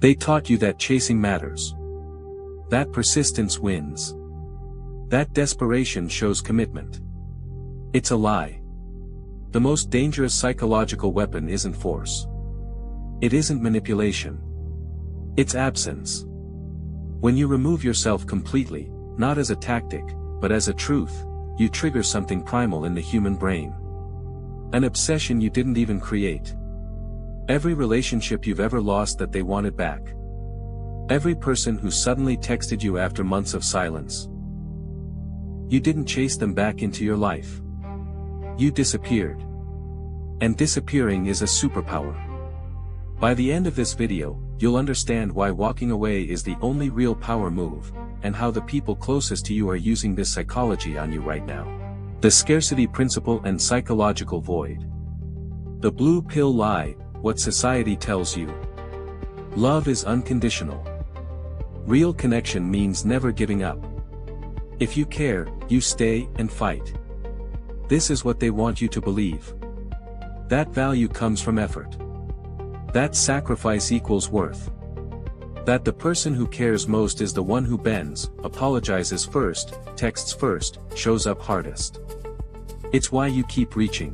They taught you that chasing matters. That persistence wins. That desperation shows commitment. It's a lie. The most dangerous psychological weapon isn't force. It isn't manipulation. It's absence. When you remove yourself completely, not as a tactic, but as a truth, you trigger something primal in the human brain. An obsession you didn't even create. Every relationship you've ever lost that they wanted back. Every person who suddenly texted you after months of silence. You didn't chase them back into your life. You disappeared. And disappearing is a superpower. By the end of this video, you'll understand why walking away is the only real power move, and how the people closest to you are using this psychology on you right now. The scarcity principle and psychological void. The blue pill lie, what society tells you. Love is unconditional. Real connection means never giving up. If you care, you stay and fight. This is what they want you to believe. That value comes from effort. That sacrifice equals worth. That the person who cares most is the one who bends, apologizes first, texts first, shows up hardest. It's why you keep reaching.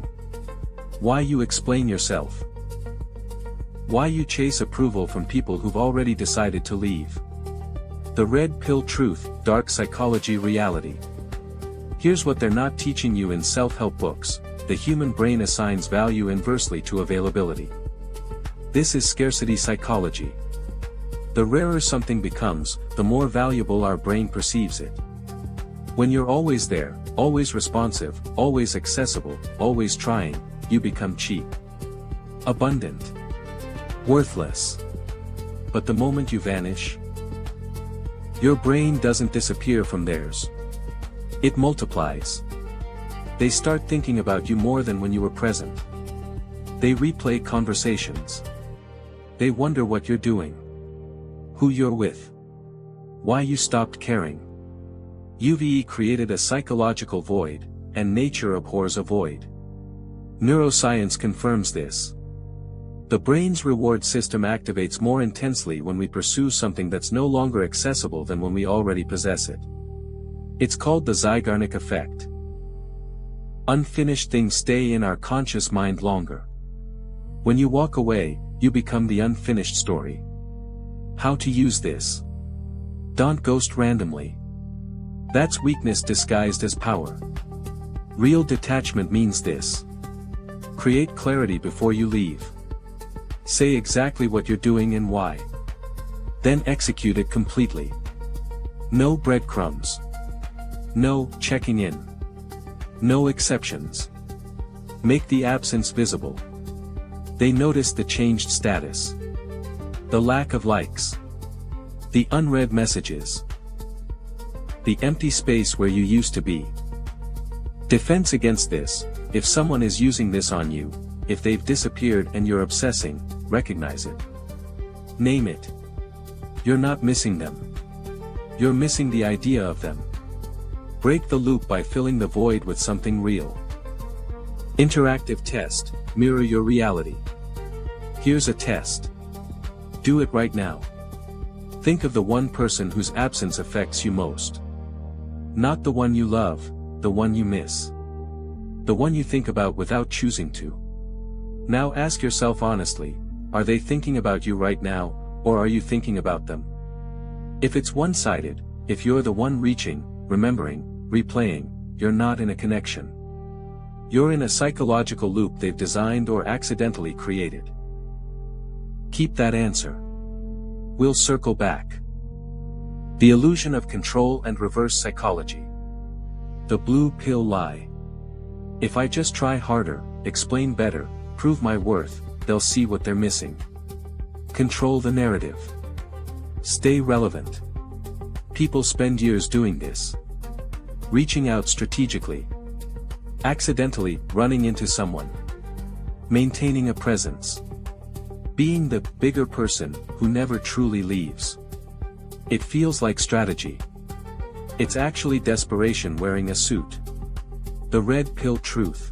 Why you explain yourself. Why you chase approval from people who've already decided to leave. The red pill truth, dark psychology reality. Here's what they're not teaching you in self-help books: the human brain assigns value inversely to availability. This is scarcity psychology. The rarer something becomes, the more valuable our brain perceives it. When you're always there, always responsive, always accessible, always trying, you become cheap. Abundant. Worthless. But the moment you vanish, your brain doesn't disappear from theirs. It multiplies. They start thinking about you more than when you were present. They replay conversations. They wonder what you're doing. Who you're with. Why you stopped caring. UVE created a psychological void, and nature abhors a void. Neuroscience confirms this. The brain's reward system activates more intensely when we pursue something that's no longer accessible than when we already possess it. It's called the Zeigarnik effect. Unfinished things stay in our conscious mind longer. When you walk away, you become the unfinished story. How to use this? Don't ghost randomly. That's weakness disguised as power. Real detachment means this. Create clarity before you leave. Say exactly what you're doing and why. Then execute it completely. No breadcrumbs. No checking in. No exceptions. Make the absence visible. They notice the changed status. The lack of likes. The unread messages. The empty space where you used to be. Defense against this: if someone is using this on you, if they've disappeared and you're obsessing, recognize it. Name it. You're not missing them. You're missing the idea of them. Break the loop by filling the void with something real. Interactive test: mirror your reality. Here's a test. Do it right now. Think of the one person whose absence affects you most. Not the one you love, the one you miss. The one you think about without choosing to. Now ask yourself honestly, are they thinking about you right now, or are you thinking about them? If it's one-sided, if you're the one reaching, remembering, replaying, you're not in a connection. You're in a psychological loop they've designed or accidentally created. Keep that answer. We'll circle back. The illusion of control and reverse psychology. The blue pill lie. If I just try harder, explain better, prove my worth, they'll see what they're missing. Control the narrative. Stay relevant. People spend years doing this. Reaching out strategically. Accidentally running into someone. Maintaining a presence. Being the bigger person who never truly leaves. It feels like strategy. It's actually desperation wearing a suit. The red pill truth.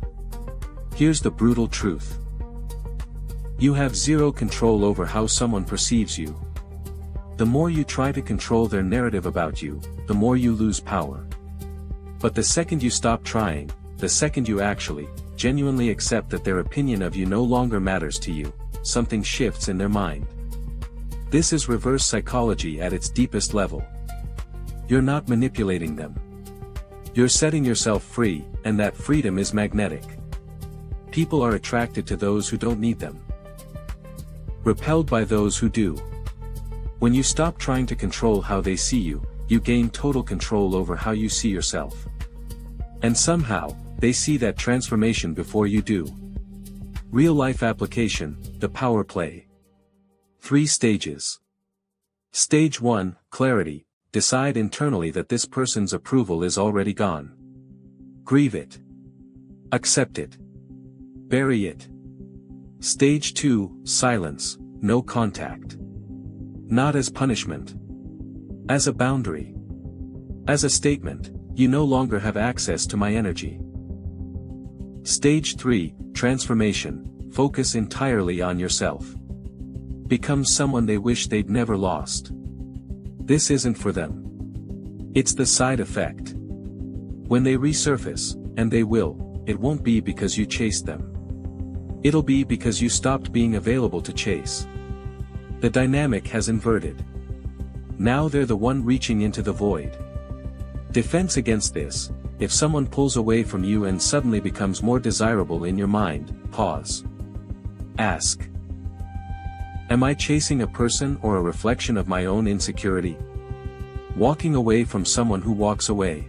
Here's the brutal truth. You have zero control over how someone perceives you. The more you try to control their narrative about you, the more you lose power. But the second you stop trying, the second you actually, genuinely accept that their opinion of you no longer matters to you, something shifts in their mind. This is reverse psychology at its deepest level. You're not manipulating them. You're setting yourself free, and that freedom is magnetic. People are attracted to those who don't need them, repelled by those who do. When you stop trying to control how they see you, you gain total control over how you see yourself. And somehow, they see that transformation before you do. Real-life application, the power play. 3 stages. Stage 1, clarity. Decide internally that this person's approval is already gone. Grieve it. Accept it. Bury it. Stage 2, silence, no contact. Not as punishment. As a boundary. As a statement, you no longer have access to my energy. Stage 3, transformation, focus entirely on yourself. Become someone they wish they'd never lost. This isn't for them. It's the side effect. When they resurface, and they will, it won't be because you chased them. It'll be because you stopped being available to chase. The dynamic has inverted. Now they're the one reaching into the void. Defense against this: if someone pulls away from you and suddenly becomes more desirable in your mind, pause. Ask: am I chasing a person or a reflection of my own insecurity? Walking away from someone who walks away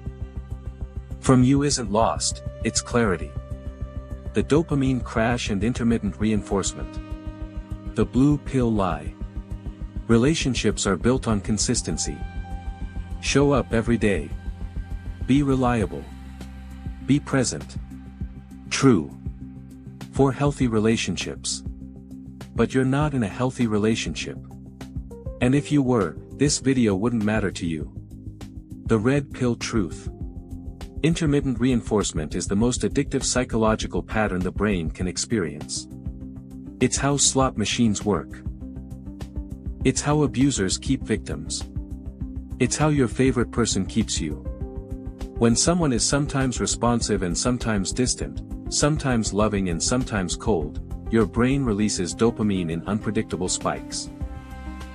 from you isn't lost, it's clarity. The dopamine crash and intermittent reinforcement. The blue pill lie. Relationships are built on consistency. Show up every day. Be reliable. Be present. True. For healthy relationships. But you're not in a healthy relationship. And if you were, this video wouldn't matter to you. The red pill truth. Intermittent reinforcement is the most addictive psychological pattern the brain can experience. It's how slot machines work. It's how abusers keep victims. It's how your favorite person keeps you. When someone is sometimes responsive and sometimes distant, sometimes loving and sometimes cold, your brain releases dopamine in unpredictable spikes.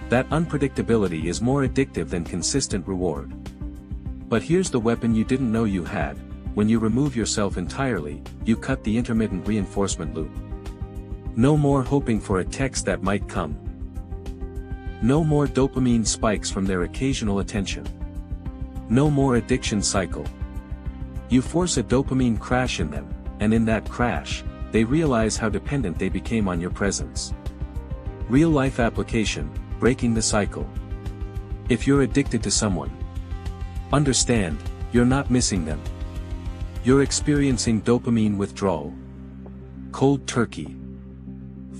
That unpredictability is more addictive than consistent reward. But here's the weapon you didn't know you had: when you remove yourself entirely, you cut the intermittent reinforcement loop. No more hoping for a text that might come. No more dopamine spikes from their occasional attention. No more addiction cycle. You force a dopamine crash in them, and in that crash, they realize how dependent they became on your presence. Real-life application, breaking the cycle. If you're addicted to someone, understand, you're not missing them. You're experiencing dopamine withdrawal. Cold turkey.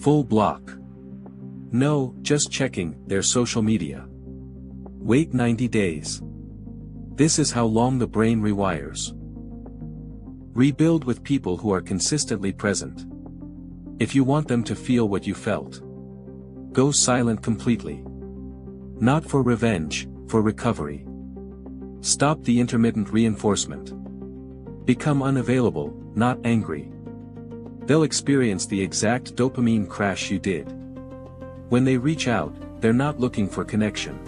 Full block. No, just checking their social media. Wait 90 days. This is how long the brain rewires. Rebuild with people who are consistently present. If you want them to feel what you felt, go silent completely. Not for revenge, for recovery. Stop the intermittent reinforcement. Become unavailable, not angry. They'll experience the exact dopamine crash you did. When they reach out, they're not looking for connection.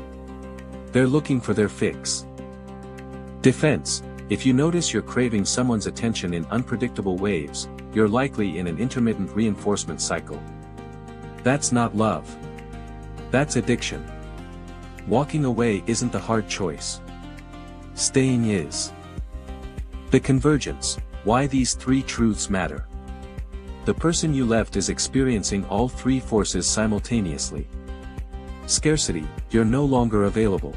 They're looking for their fix. Defense: if you notice you're craving someone's attention in unpredictable waves, you're likely in an intermittent reinforcement cycle. That's not love. That's addiction. Walking away isn't the hard choice. Staying is. The convergence: why these 3 truths matter. The person you left is experiencing all 3 forces simultaneously. Scarcity: you're no longer available.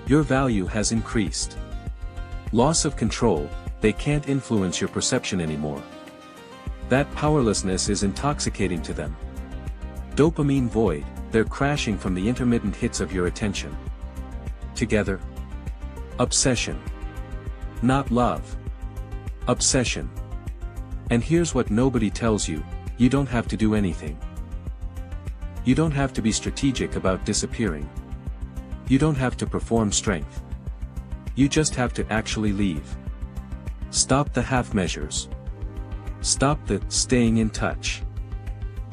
Your value has increased. Loss of control: they can't influence your perception anymore. That powerlessness is intoxicating to them. Dopamine void: they're crashing from the intermittent hits of your attention. Together. Obsession. Not love. Obsession. And here's what nobody tells you: you don't have to do anything. You don't have to be strategic about disappearing. You don't have to perform strength. You just have to actually leave. Stop the half measures. Stop the staying in touch.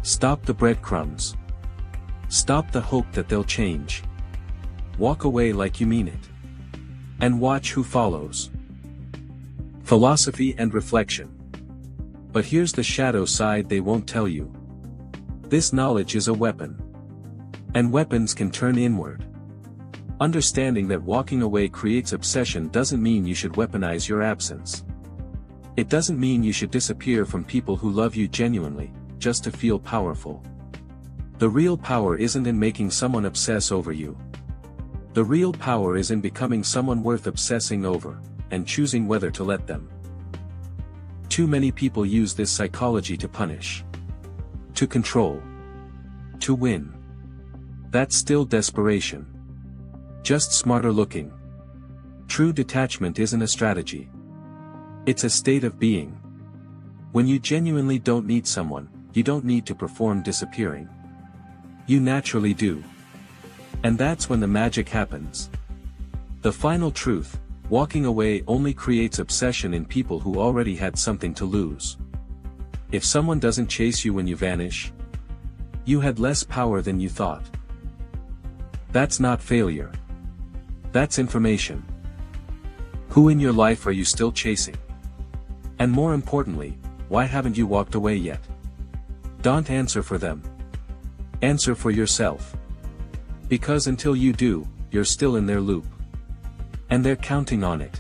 Stop the breadcrumbs. Stop the hope that they'll change. Walk away like you mean it. And watch who follows. Philosophy and reflection. But here's the shadow side they won't tell you. This knowledge is a weapon. And weapons can turn inward. Understanding that walking away creates obsession doesn't mean you should weaponize your absence. It doesn't mean you should disappear from people who love you genuinely, just to feel powerful. The real power isn't in making someone obsess over you. The real power is in becoming someone worth obsessing over, and choosing whether to let them. Too many people use this psychology to punish. To control. To win. That's still desperation. Just smarter looking. True detachment isn't a strategy. It's a state of being. When you genuinely don't need someone, you don't need to perform disappearing. You naturally do. And that's when the magic happens. The final truth, walking away only creates obsession in people who already had something to lose. If someone doesn't chase you when you vanish, you had less power than you thought. That's not failure. That's information. Who in your life are you still chasing? And more importantly, why haven't you walked away yet? Don't answer for them. Answer for yourself. Because until you do, you're still in their loop. And they're counting on it.